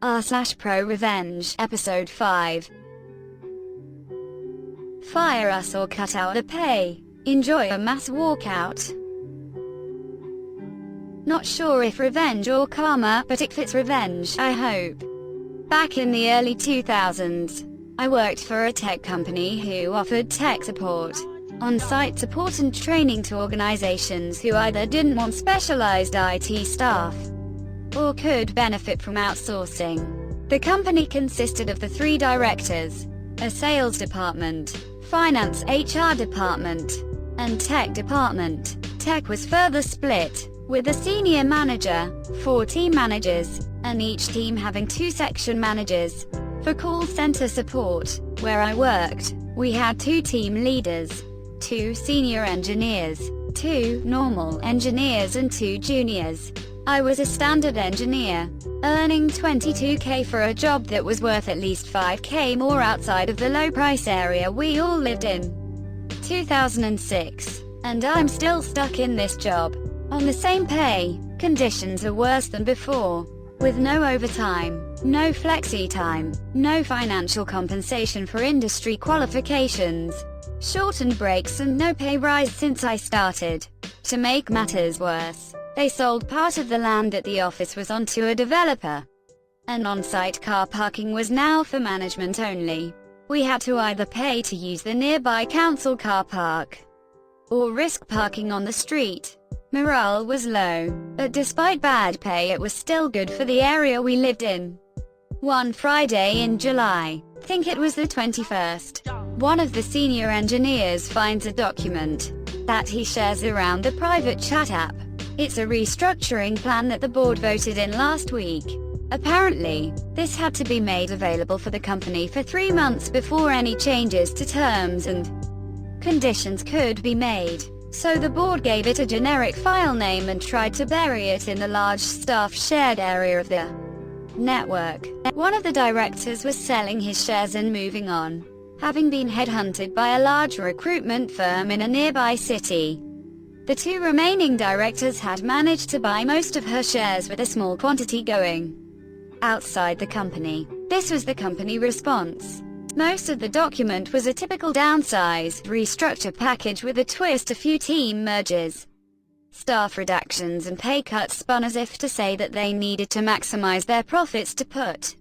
r/ProRevenge, Episode 5. Fire us or cut out the pay. Enjoy a mass walkout. Not sure if revenge or karma, but it fits revenge, I hope. Back in the early 2000s, I worked for a tech company who offered tech support, on-site support and training to organizations who either didn't want specialized IT staff or could benefit from outsourcing. The company consisted of the 3 directors, a sales department, finance HR department, and tech department. Tech was further split, with a senior manager, 4 team managers, and each team having 2 section managers. For call center support, where I worked, we had 2 team leaders, 2 senior engineers, 2 normal engineers and 2 juniors. I was a standard engineer, earning $22K for a job that was worth at least $5K more outside of the low-price area we all lived in. 2006, and I'm still stuck in this job. On the same pay, conditions are worse than before, with no overtime, no flexi time, no financial compensation for industry qualifications, shortened breaks and no pay rise since I started. To make matters worse, they sold part of the land that the office was on to a developer. And on-site car parking was now for management only. We had to either pay to use the nearby council car park, or risk parking on the street. Morale was low, but despite bad pay it was still good for the area we lived in. One Friday in July, think it was the 21st, one of the senior engineers finds a document that he shares around the private chat app. It's a restructuring plan that the board voted in last week. Apparently, this had to be made available for the company for 3 months before any changes to terms and conditions could be made. So the board gave it a generic file name and tried to bury it in the large staff shared area of the network. One of the directors was selling his shares and moving on, having been headhunted by a large recruitment firm in a nearby city. The 2 remaining directors had managed to buy most of her shares with a small quantity going outside the company. This was the company response. Most of the document was a typical downsized restructure package with a twist, a few team mergers, staff reductions and pay cuts spun as if to say that they needed to maximize their profits to put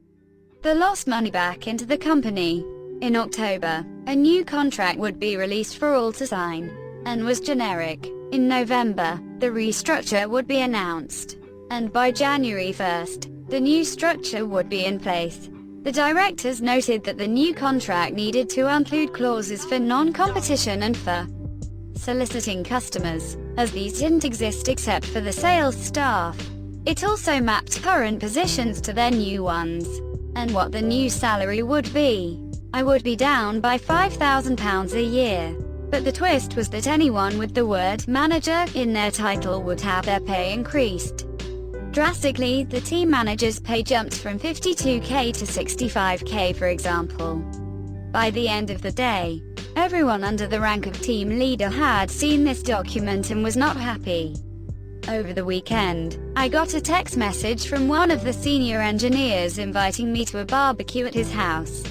the lost money back into the company. In October, a new contract would be released for all to sign, and was generic. In November, the restructure would be announced, and by January 1st, the new structure would be in place. The directors noted that the new contract needed to include clauses for non-competition and for soliciting customers, as these didn't exist except for the sales staff. It also mapped current positions to their new ones, and what the new salary would be. I would be down by £5,000 a year. But the twist was that anyone with the word manager in their title would have their pay increased drastically. The team manager's pay jumped from $52K to $65K, for example. By the end of the day, everyone under the rank of team leader had seen this document and was not happy. Over the weekend, I got a text message from one of the senior engineers inviting me to a barbecue at his house.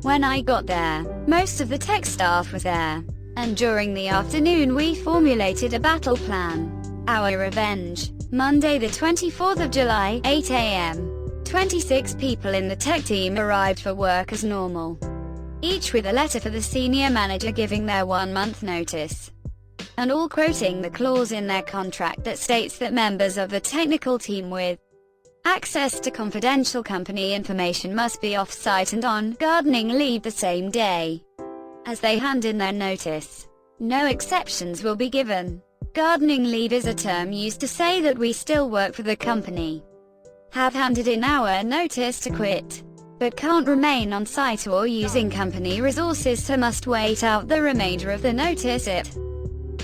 When I got there, most of the tech staff was there, and during the afternoon we formulated a battle plan. Our revenge. Monday the 24th of July, 8 a.m. 26 people in the tech team arrived for work as normal, each with a letter for the senior manager giving their 1-month notice, and all quoting the clause in their contract that states that members of the technical team with access to confidential company information must be off-site and on gardening leave the same day as they hand in their notice. No exceptions will be given. Gardening leave is a term used to say that we still work for the company, have handed in our notice to quit, but can't remain on site or using company resources, so must wait out the remainder of the notice at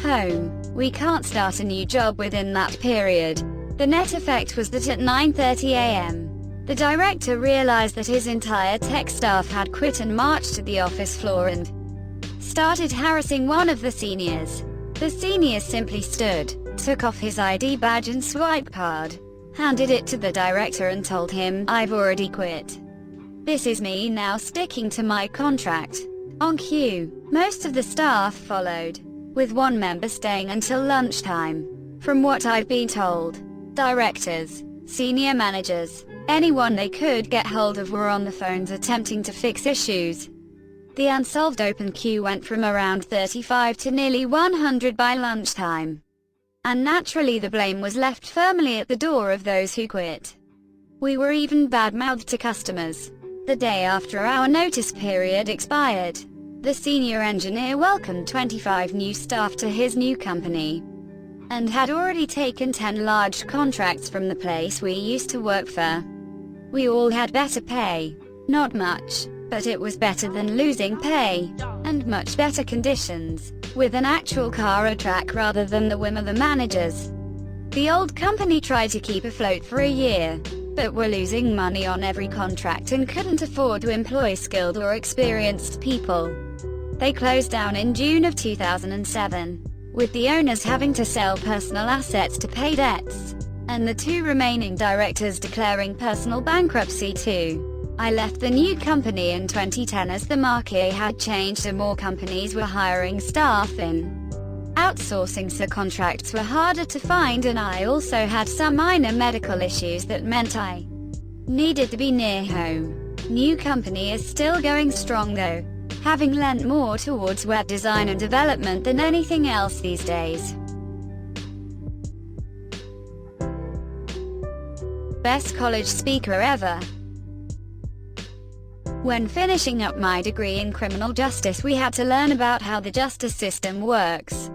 home. We can't start a new job within that period. The net effect was that at 9:30 a.m., the director realized that his entire tech staff had quit and marched to the office floor and started harassing one of the seniors. The senior simply stood, took off his ID badge and swipe card, handed it to the director and told him, "I've already quit. This is me now sticking to my contract." On cue, most of the staff followed, with one member staying until lunchtime. From what I've been told, directors, senior managers, anyone they could get hold of were on the phones attempting to fix issues. The unsolved open queue went from around 35 to nearly 100 by lunchtime. And naturally the blame was left firmly at the door of those who quit. We were even bad-mouthed to customers. The day after our notice period expired, the senior engineer welcomed 25 new staff to his new company, and had already taken 10 large contracts from the place we used to work for. We all had better pay. Not much, but it was better than losing pay, and much better conditions, with an actual car or track rather than the whim of the managers. The old company tried to keep afloat for a year, but were losing money on every contract and couldn't afford to employ skilled or experienced people. They closed down in June of 2007, with the owners having to sell personal assets to pay debts, and the 2 remaining directors declaring personal bankruptcy too. I left the new company in 2010 as the market had changed and more companies were hiring staff in. Outsourcing, so contracts were harder to find, and I also had some minor medical issues that meant I needed to be near home. New company is still going strong though, having lent more towards web design and development than anything else these days. Best college speaker ever. When finishing up my degree in criminal justice, we had to learn about how the justice system works,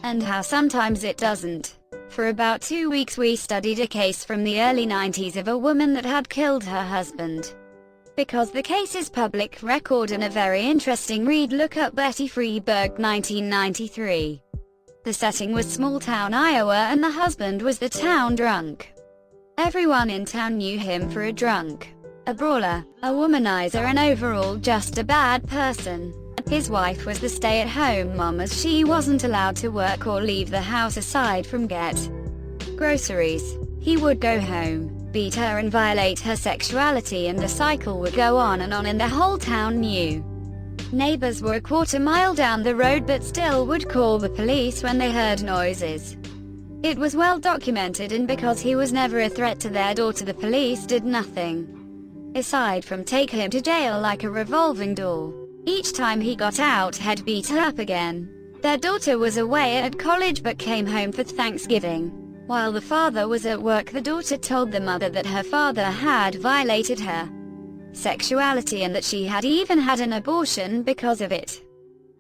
and how sometimes it doesn't. For about 2 weeks we studied a case from the early 90s of a woman that had killed her husband. Because the case is public record and a very interesting read, look up Betty Freeburg 1993. The setting was small-town Iowa and the husband was the town drunk. Everyone in town knew him for a drunk, a brawler, a womanizer, and overall just a bad person. His wife was the stay-at-home mom, as she wasn't allowed to work or leave the house aside from get groceries. He would go home, beat her and violate her sexuality, and the cycle would go on, and the whole town knew. Neighbors were a quarter-mile down the road but still would call the police when they heard noises. It was well documented, and because he was never a threat to their daughter, the police did nothing aside from take him to jail like a revolving door. Each time he got out, he'd beat her up again. Their daughter was away at college but came home for Thanksgiving. While the father was at work, the daughter told the mother that her father had violated her sexuality and that she had even had an abortion because of it.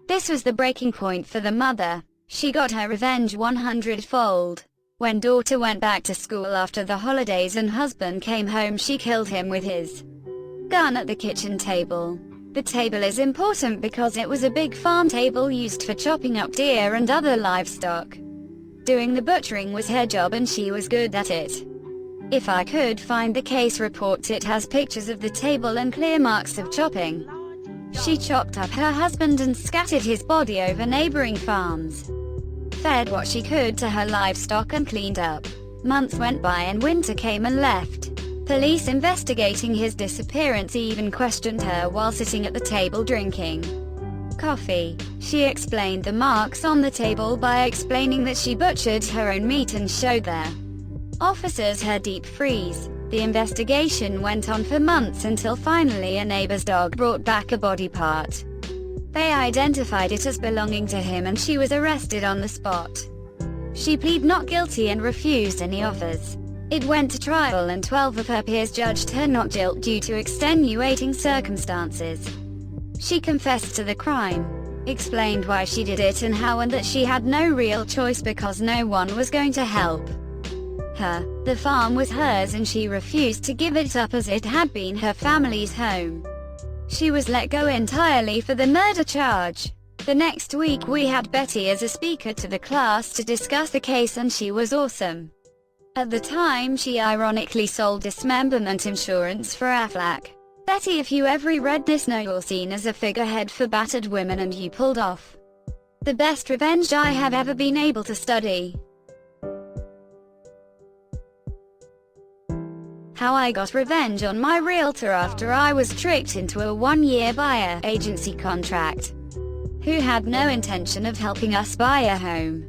This was the breaking point for the mother. She got her revenge 100-fold. When daughter went back to school after the holidays and husband came home, she killed him with his gun at the kitchen table. The table is important because it was a big farm table used for chopping up deer and other livestock. Doing the butchering was her job and she was good at it. If I could find the case report, it has pictures of the table and clear marks of chopping. She chopped up her husband and scattered his body over neighboring farms, fed what she could to her livestock and cleaned up. Months went by and winter came and left. Police investigating his disappearance even questioned her while sitting at the table drinking coffee. She explained the marks on the table by explaining that she butchered her own meat and showed their officers her deep freeze. The investigation went on for months until finally a neighbor's dog brought back a body part. They identified it as belonging to him and she was arrested on the spot. She pleaded not guilty and refused any offers. It went to trial and 12 of her peers judged her not guilty due to extenuating circumstances. She confessed to the crime, explained why she did it and how, and that she had no real choice because no one was going to help her. The farm was hers and she refused to give it up as it had been her family's home. She was let go entirely for the murder charge. The next week we had Betty as a speaker to the class to discuss the case, and she was awesome. At the time she ironically sold dismemberment insurance for Aflac. Betty, if you ever read this, know you're seen as a figurehead for battered women, and you pulled off the best revenge I have ever been able to study. How I got revenge on my realtor after I was tricked into a 1-year buyer agency contract, who had no intention of helping us buy a home.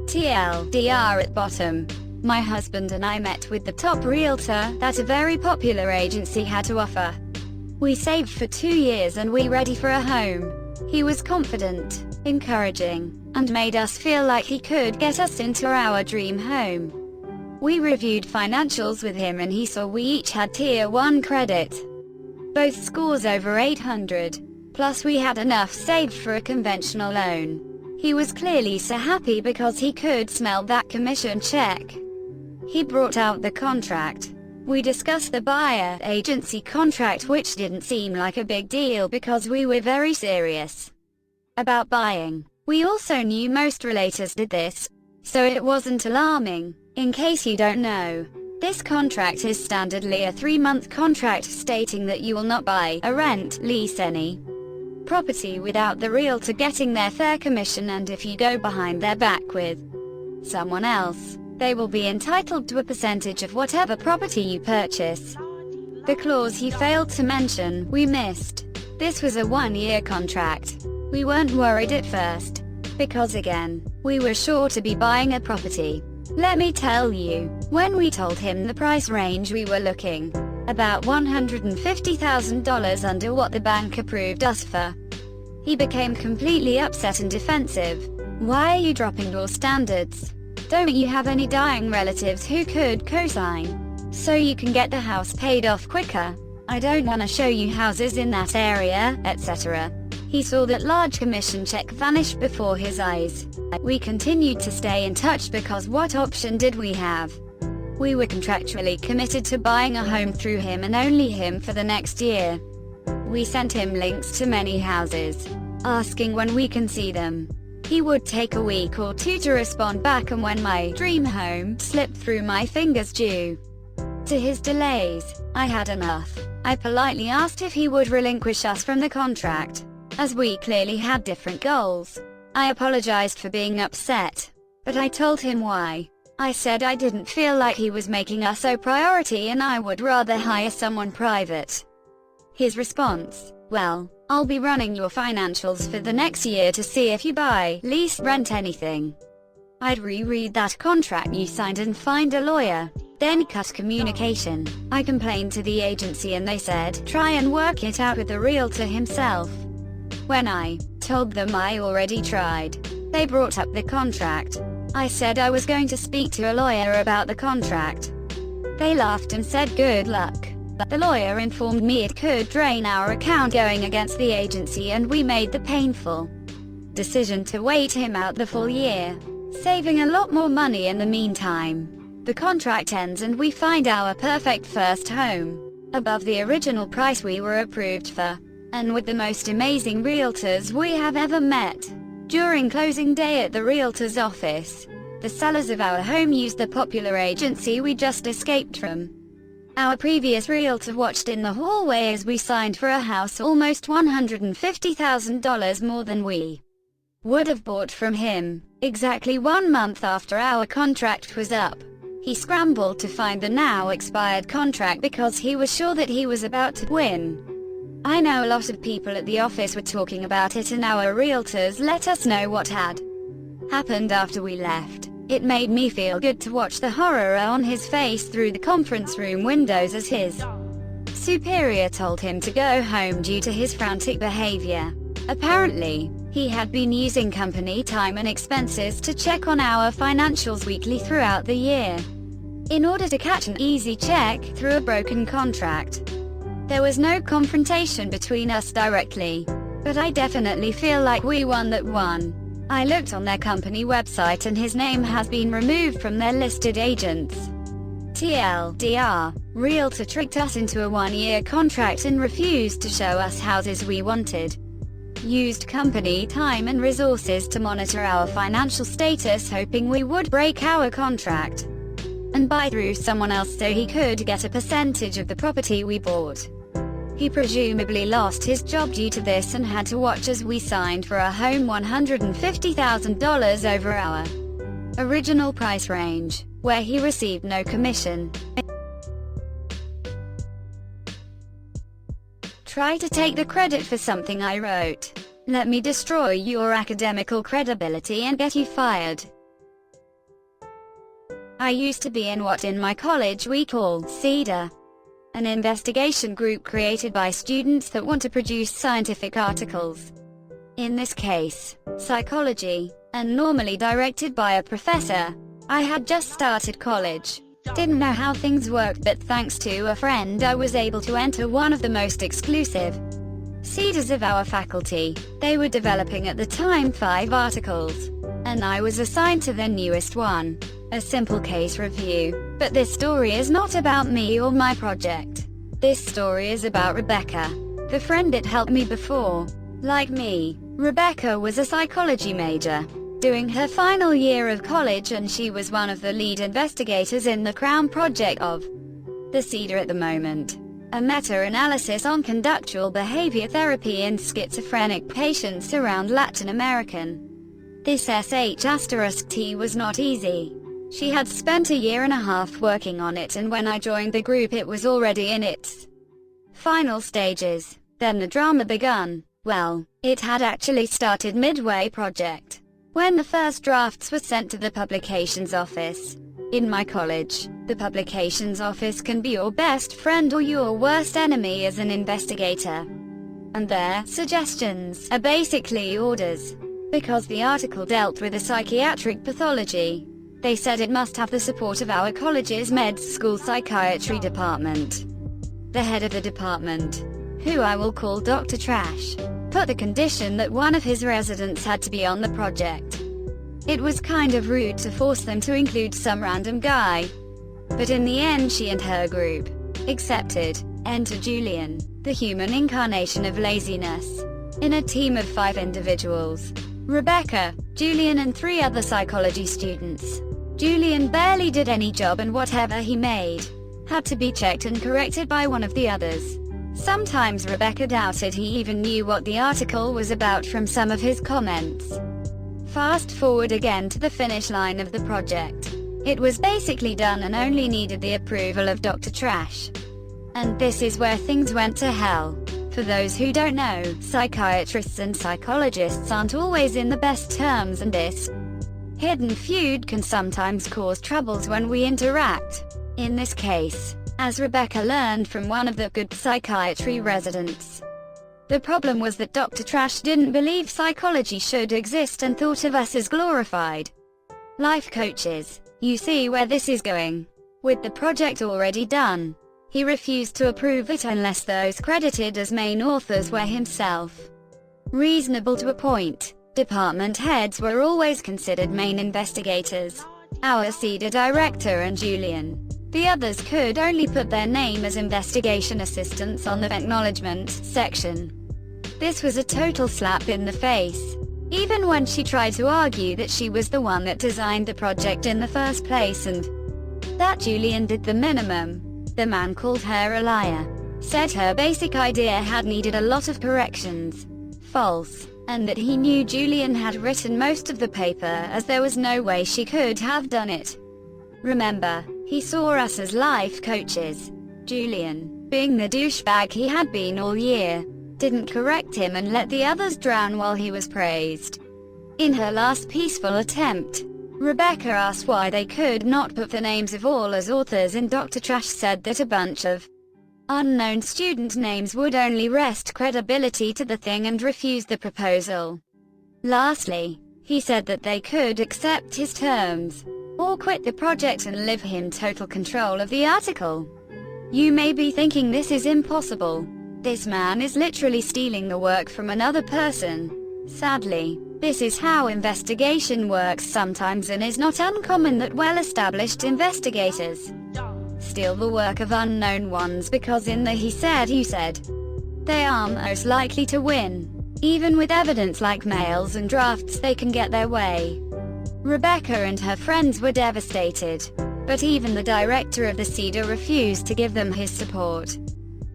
TLDR at bottom. My husband and I met with the top realtor that a very popular agency had to offer. We saved for 2 years and we ready for a home. He was confident, encouraging, and made us feel like he could get us into our dream home. We reviewed financials with him and he saw we each had tier 1 credit. Both scores over 800. Plus we had enough saved for a conventional loan. He was clearly so happy because he could smell that commission check. He brought out the contract. We discussed the buyer agency contract, which didn't seem like a big deal because we were very serious about buying. We also knew most realtors did this, so it wasn't alarming. In case you don't know, this contract is standardly a 3-month contract stating that you will not buy, rent, lease any property without the realtor getting their fair commission, and if you go behind their back with someone else, they will be entitled to a percentage of whatever property you purchase. The clause he failed to mention, we missed. This was a 1-year contract. We weren't worried at first, because again, we were sure to be buying a property. Let me tell you, when we told him the price range we were looking, about $150,000 under what the bank approved us for, he became completely upset and defensive. Why are you dropping your standards? Don't you have any dying relatives who could co-sign, so you can get the house paid off quicker? I don't want to show you houses in that area, etc. He saw that large commission check vanish before his eyes. We continued to stay in touch because what option did we have? We were contractually committed to buying a home through him and only him for the next year. We sent him links to many houses, asking when we can see them. He would take a week or 2 to respond back, and when my dream home slipped through my fingers due to his delays, I had enough. I politely asked if he would relinquish us from the contract, as we clearly had different goals. I apologized for being upset, but I told him why. I said I didn't feel like he was making us a priority and I would rather hire someone private. His response, well, I'll be running your financials for the next year to see if you buy, lease, rent anything. I'd reread that contract you signed and find a lawyer. Then cut communication. I complained to the agency and they said, try and work it out with the realtor himself. When I told them I already tried, they brought up the contract. I said I was going to speak to a lawyer about the contract. They laughed and said good luck. The lawyer informed me it could drain our account going against the agency, and we made the painful decision to wait him out the full year, saving a lot more money in the meantime. The contract ends and we find our perfect first home, above the original price we were approved for, and with the most amazing realtors we have ever met. During closing day at the realtor's office, the sellers of our home used the popular agency we just escaped from. Our previous realtor watched in the hallway as we signed for a house almost $150,000 more than we would have bought from him. Exactly 1 month after our contract was up, he scrambled to find the now expired contract because he was sure that he was about to win. I know a lot of people at the office were talking about it and our realtors let us know what had happened after we left. It made me feel good to watch the horror on his face through the conference room windows as his superior told him to go home due to his frantic behavior. Apparently, he had been using company time and expenses to check on our financials weekly throughout the year, in order to catch an easy check through a broken contract. There was no confrontation between us directly, but I definitely feel like we won that one. I looked on their company website and his name has been removed from their listed agents. TLDR, realtor tricked us into a 1-year contract and refused to show us houses we wanted. Used company time and resources to monitor our financial status, hoping we would break our contract and buy through someone else so he could get a percentage of the property we bought. He presumably lost his job due to this and had to watch as we signed for a home $150,000 over our original price range. where he received no commission. Try to take the credit for something I wrote. Let me destroy your academical credibility and get you fired. I used to be in what in my college we call CEDA, an investigation group created by students that want to produce scientific articles. In this case, psychology, and normally directed by a professor. I had just started college. Didn't know how things worked, but thanks to a friend I was able to enter one of the most exclusive CEDAs of our faculty. They were developing at the time 5 articles, and I was assigned to the newest one, a simple case review. But this story is not about me or my project. This story is about Rebecca, the friend that helped me before. Like me, Rebecca was a psychology major, doing her final year of college, and she was one of the lead investigators in the Crown project of the CEDA at the moment, a meta-analysis on conductual behavior therapy in schizophrenic patients around Latin American. This sh*t was not easy. She had spent a year and a half working on it, and when I joined the group it was already in its final stages. Then the drama begun. Well, it had actually started midway project, when the first drafts were sent to the publications office. In my college, the publications office can be your best friend or your worst enemy as an investigator. And their suggestions are basically orders. Because the article dealt with a psychiatric pathology, they said it must have the support of our college's med school psychiatry department. The head of the department, who I will call Dr. Trash, put the condition that one of his residents had to be on the project. It was kind of rude to force them to include some random guy. But in the end she and her group accepted. Enter Julian, the human incarnation of laziness, in a team of 5 individuals. Rebecca, Julian and 3 other psychology students. Julian barely did any job, and whatever he made had to be checked and corrected by one of the others. Sometimes Rebecca doubted he even knew what the article was about from some of his comments. Fast forward again to the finish line of the project. It was basically done and only needed the approval of Dr. Trash. And this is where things went to hell. For those who don't know, psychiatrists and psychologists aren't always in the best terms, and this hidden feud can sometimes cause troubles when we interact. In this case, as Rebecca learned from one of the good psychiatry residents, the problem was that Dr. Trash didn't believe psychology should exist and thought of us as glorified life coaches. You see where this is going. With the project already done, he refused to approve it unless those credited as main authors were himself reasonable to a point. Department heads were always considered main investigators. Our CEDA director and Julian. The others could only put their name as investigation assistants on the acknowledgement section. This was a total slap in the face. Even when she tried to argue that she was the one that designed the project in the first place and that Julian did the minimum, the man called her a liar, said her basic idea had needed a lot of corrections, false, and that he knew Julian had written most of the paper as there was no way she could have done it. Remember, he saw us as life coaches. Julian, being the douchebag he had been all year, didn't correct him and let the others drown while he was praised. In her last peaceful attempt, Rebecca asked why they could not put the names of all as authors, and Dr. Trash said that a bunch of unknown student names would only wrest credibility to the thing and refused the proposal. Lastly, he said that they could accept his terms, or quit the project and leave him total control of the article. You may be thinking this is impossible. This man is literally stealing the work from another person. Sadly, this is how investigation works sometimes, and is not uncommon that well-established investigators steal the work of unknown ones because in the he said you said, they are most likely to win. Even with evidence like mails and drafts, they can get their way. Rebecca and her friends were devastated, but even the director of the CEDA refused to give them his support.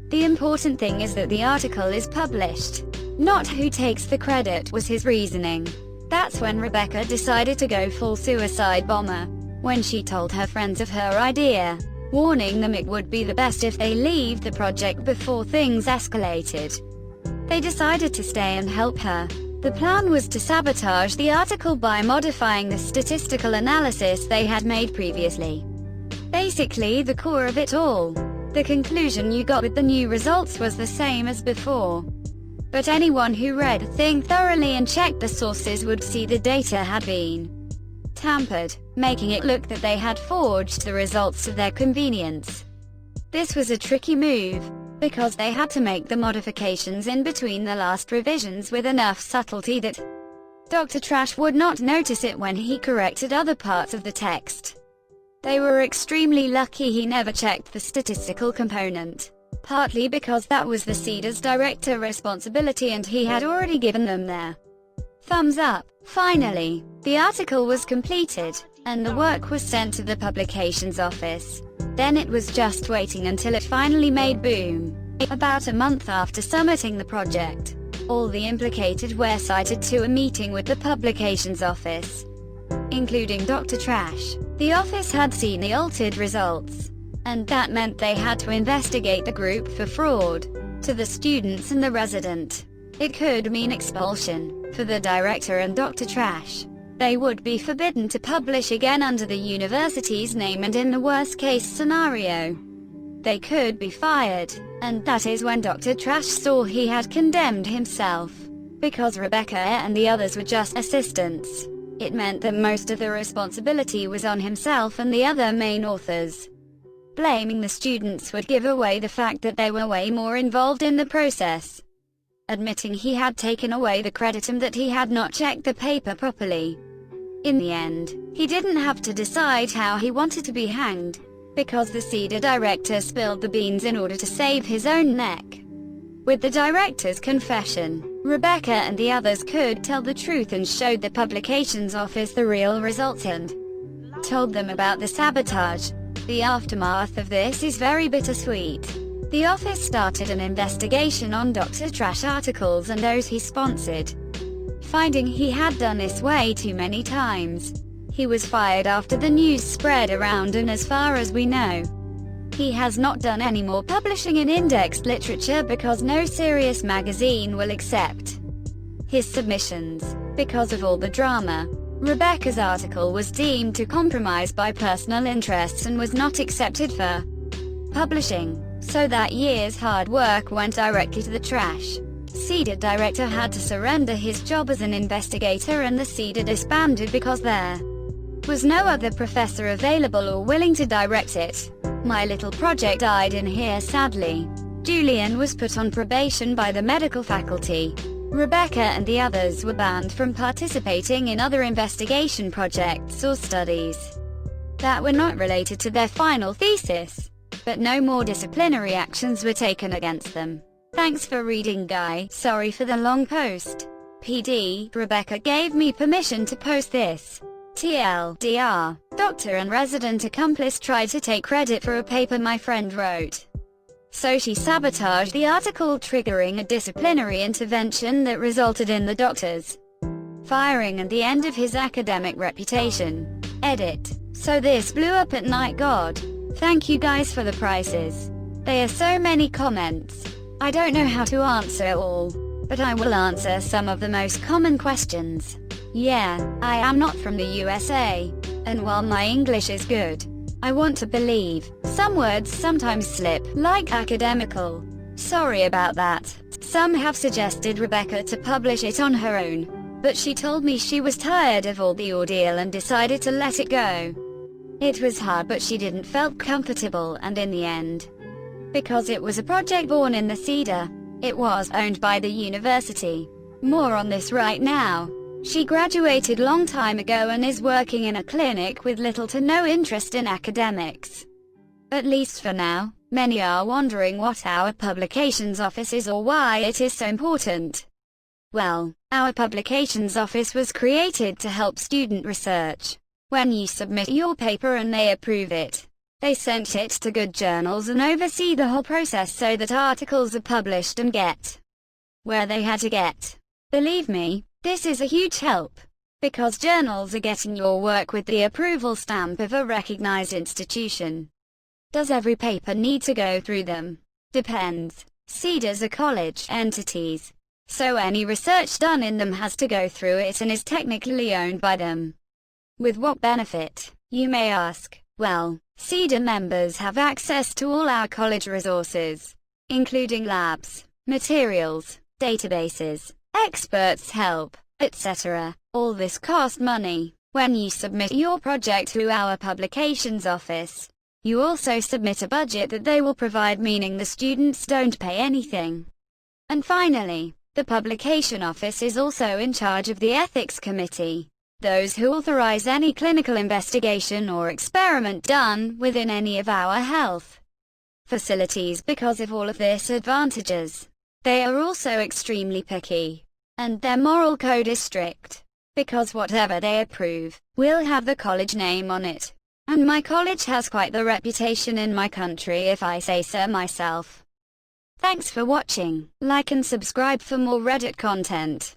The important thing is that the article is published, not who takes the credit, was his reasoning. That's when Rebecca decided to go full suicide bomber. when she told her friends of her idea, warning them it would be the best if they leave the project before things escalated. They decided to stay and help her. The plan was to sabotage the article by modifying the statistical analysis they had made previously. Basically the core of it all. The conclusion you got with the new results was the same as before. But anyone who read the thing thoroughly and checked the sources would see the data had been tampered, making it look that they had forged the results to their convenience. This was a tricky move, because they had to make the modifications in between the last revisions with enough subtlety that Dr. Trash would not notice it when he corrected other parts of the text. They were extremely lucky he never checked the statistical component, partly because that was the CEDA's director responsibility and he had already given them their thumbs up. Finally, the article was completed, and the work was sent to the publications office. Then it was just waiting until it finally made boom. About a month after submitting the project, all the implicated were cited to a meeting with the publications office, including Dr. Trash. The office had seen the altered results, and that meant they had to investigate the group for fraud to the students and the resident. It could mean expulsion for the director and Dr. Trash. They would be forbidden to publish again under the university's name, and in the worst-case scenario, they could be fired. And that is when Dr. Trash saw he had condemned himself. Because Rebecca and the others were just assistants, it meant that most of the responsibility was on himself and the other main authors. Blaming the students would give away the fact that they were way more involved in the process. Admitting he had taken away the credit and that he had not checked the paper properly. In the end, he didn't have to decide how he wanted to be hanged, because the CEDA director spilled the beans in order to save his own neck. With the director's confession, Rebecca and the others could tell the truth and showed the publications office the real results and told them about the sabotage. The aftermath of this is very bittersweet. The office started an investigation on Dr. Trash articles and those he sponsored. Finding he had done this way too many times, he was fired after the news spread around, and as far as we know, he has not done any more publishing in indexed literature because no serious magazine will accept his submissions. Because of all the drama, Rebecca's article was deemed to compromise by personal interests and was not accepted for publishing. So that year's hard work went directly to the trash. CEDA director had to surrender his job as an investigator, and the CEDA disbanded because there was no other professor available or willing to direct it. My little project died in here sadly. Julian was put on probation by the medical faculty. Rebecca and the others were banned from participating in other investigation projects or studies that were not related to their final thesis. But no more disciplinary actions were taken against them. Thanks for reading, Guy. Sorry for the long post. PD, Rebecca gave me permission to post this. TLDR, doctor and resident accomplice tried to take credit for a paper my friend wrote. So she sabotaged the article, triggering a disciplinary intervention that resulted in the doctor's firing and the end of his academic reputation. Edit. So this blew up at night. God. Thank you guys for the prizes. There are so many comments. I don't know how to answer all, but I will answer some of the most common questions. Yeah, I am not from the USA, and while my English is good, I want to believe some words sometimes slip, like academical. Sorry about that. Some have suggested Rebecca to publish it on her own, but she told me she was tired of all the ordeal and decided to let it go. It was hard, but she didn't felt comfortable, and in the end, because it was a project born in the CEDA, it was owned by the university. More on this right now. She graduated long time ago and is working in a clinic with little to no interest in academics. At least for now. Many are wondering what our publications office is or why it is so important. Well, our publications office was created to help student research. When you submit your paper and they approve it, they send it to good journals and oversee the whole process so that articles are published and get where they had to get. Believe me, this is a huge help. because journals are getting your work with the approval stamp of a recognized institution. Does every paper need to go through them? Depends. CEDAs are college entities, so any research done in them has to go through it and is technically owned by them. With what benefit, you may ask? Well, CEDA members have access to all our college resources, including labs, materials, databases, experts' help, etc. All this costs money. When you submit your project to our publications office, you also submit a budget that they will provide, meaning the students don't pay anything. And finally, the publication office is also in charge of the ethics committee, those who authorize any clinical investigation or experiment done within any of our health facilities. Because of all of this advantages, they are also extremely picky, and their moral code is strict, because whatever they approve will have the college name on it. And my college has quite the reputation in my country, if I say so myself. Thanks for watching. Like and subscribe for more Reddit content.